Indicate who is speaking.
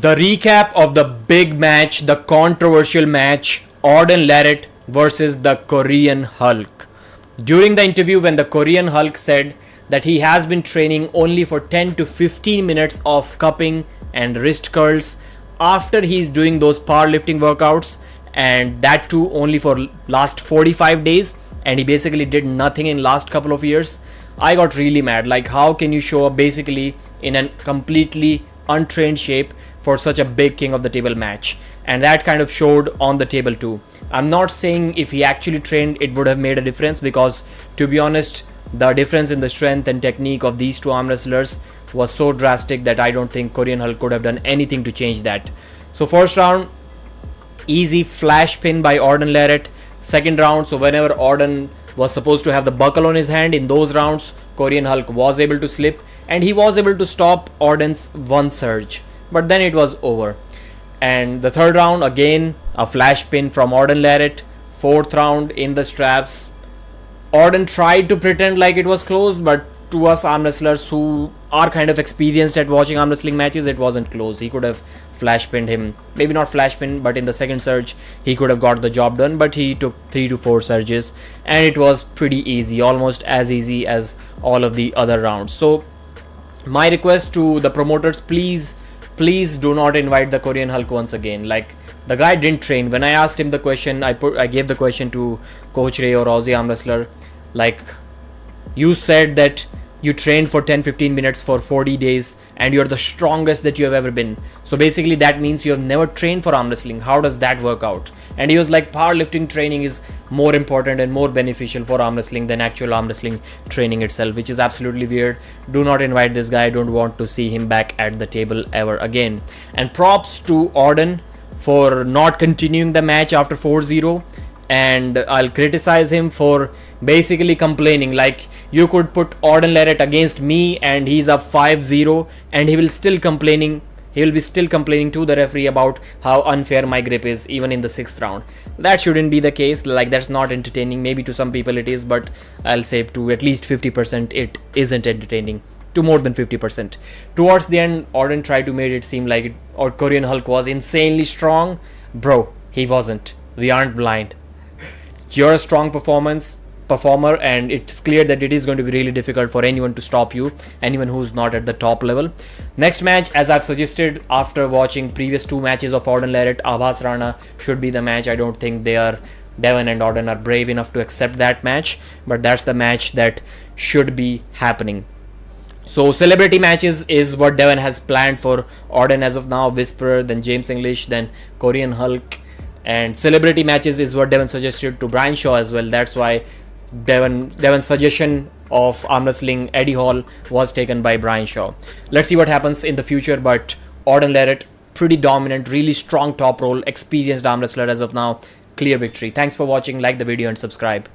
Speaker 1: The recap of the big match, the controversial match, AUDEN LARRATT versus the Korean Hulk. During the interview, when the Korean Hulk said that he has been training only for 10 to 15 minutes of cupping and wrist curls after he's doing those powerlifting workouts, and that too only for last 45 days, and he basically did nothing in last couple of years, I got really mad. Like, how can you show up basically in a completely untrained shape for such a big king of the table match? And that kind of showed on the table too. I'm not saying if he actually trained it would have made a difference, because to be honest, the difference in the strength and technique of these two arm wrestlers was so drastic that I don't think Korean Hulk could have done anything to change that. So first round, easy flash pin by AUDEN LARRATT. Second round, so whenever AUDEN was supposed to have the buckle on his hand, in those rounds Korean Hulk was able to slip and he was able to stop AUDEN's one surge, but then it was over. And the third round, again a flash pin from AUDEN LARRATT. Fourth round, in the straps, AUDEN tried to pretend like it was close, but to us arm wrestlers who are kind of experienced at watching arm wrestling matches, it wasn't close. He could have flash pinned him, maybe not flash pin, but in the second surge he could have got the job done, but he took 3 to 4 surges and it was pretty easy, almost as easy as all of the other rounds. So my request to the promoters, please do not invite the Korean Hulk once again. Like, the guy didn't train. When I asked him the question, I gave the question to Coach Ray or Aussie arm wrestler, like, you said that you trained for 10-15 minutes for 40 days and you're the strongest that you have ever been, so basically that means you have never trained for arm wrestling. How does that work out? And he was like, powerlifting training is more important and more beneficial for arm wrestling than actual arm wrestling training itself, which is absolutely weird. Do not invite this guy. I don't want to see him back at the table ever again. And props to AUDEN for not continuing the match after 4-0, and I'll criticize him for basically complaining. Like, you could put AUDEN LARRATT against me and he's up 5-0 and he will be still complaining to the referee about how unfair my grip is even in the 6th round. That shouldn't be the case. Like, that's not entertaining. Maybe to some people it is, but I'll say to at least 50% it isn't entertaining. To more than 50%. Towards the end, AUDEN tried to make it seem like Korean Hulk was insanely strong. Bro, he wasn't. We aren't blind. You're a strong performer, and it's clear that it is going to be really difficult for anyone to stop you, anyone who's not at the top level. Next match, as I've suggested after watching previous 2 matches of AUDEN LARRATT, Abhas Rana should be the match. I don't think Devon and AUDEN are brave enough to accept that match, but that's the match that should be happening. So celebrity matches is what Devon has planned for AUDEN as of now. Whisperer, then James English, then Korean Hulk. And celebrity matches is what Devon suggested to Brian Shaw as well. That's why Devon's suggestion of arm wrestling Eddie Hall was taken by Brian Shaw. Let's see what happens in the future, but AUDEN LARRATT, pretty dominant, really strong top role, experienced arm wrestler as of now. Clear victory. Thanks for watching. Like the video and subscribe.